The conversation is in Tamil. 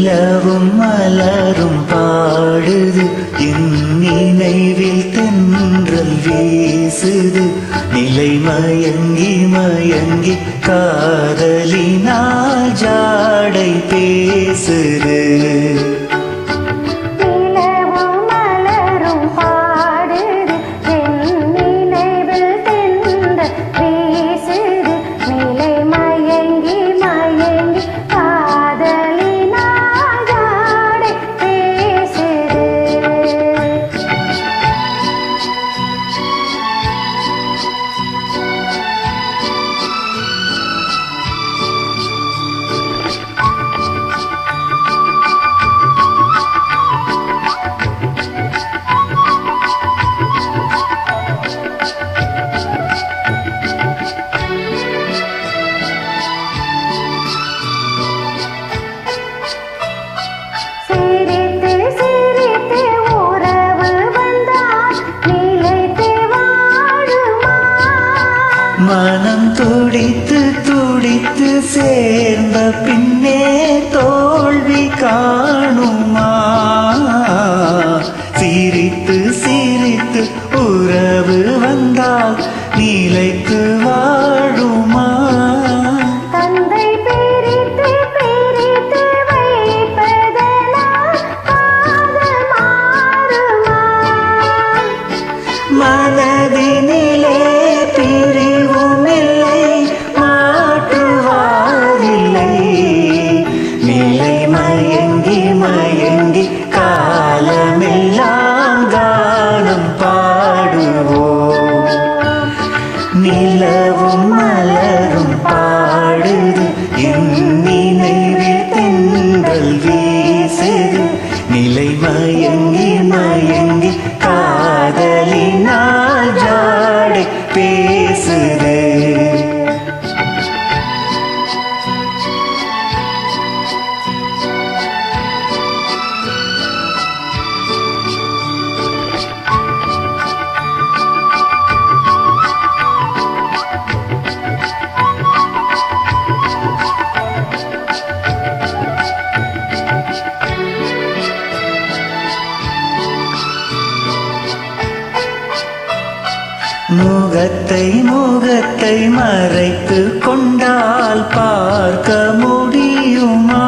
நிலவும் மலரும் பாடுது என் நினைவில் தென்றல் வீசுது நிலை மயங்கி மயங்கி காதலினால் ஜாடை பேசுது மனம் துடித்து துடித்து சேர்ந்த பின்னே தோல்வி காணுமா சிரித்து சிரித்து உறவு வந்தால் நிலைத்து வாழுமா மனதினிலே மயங்கி காலமெல்லாம் கானம் பாடுவோம் நிலவும் மலரும் பாடுது என் நினைவில் தென்றல் வீசுது நிலை மயங்கி மயங்கி காதலினால் ஜாடை பேசுது முகத்தை மறைத்து கொண்டால் பார்க்க முடியுமா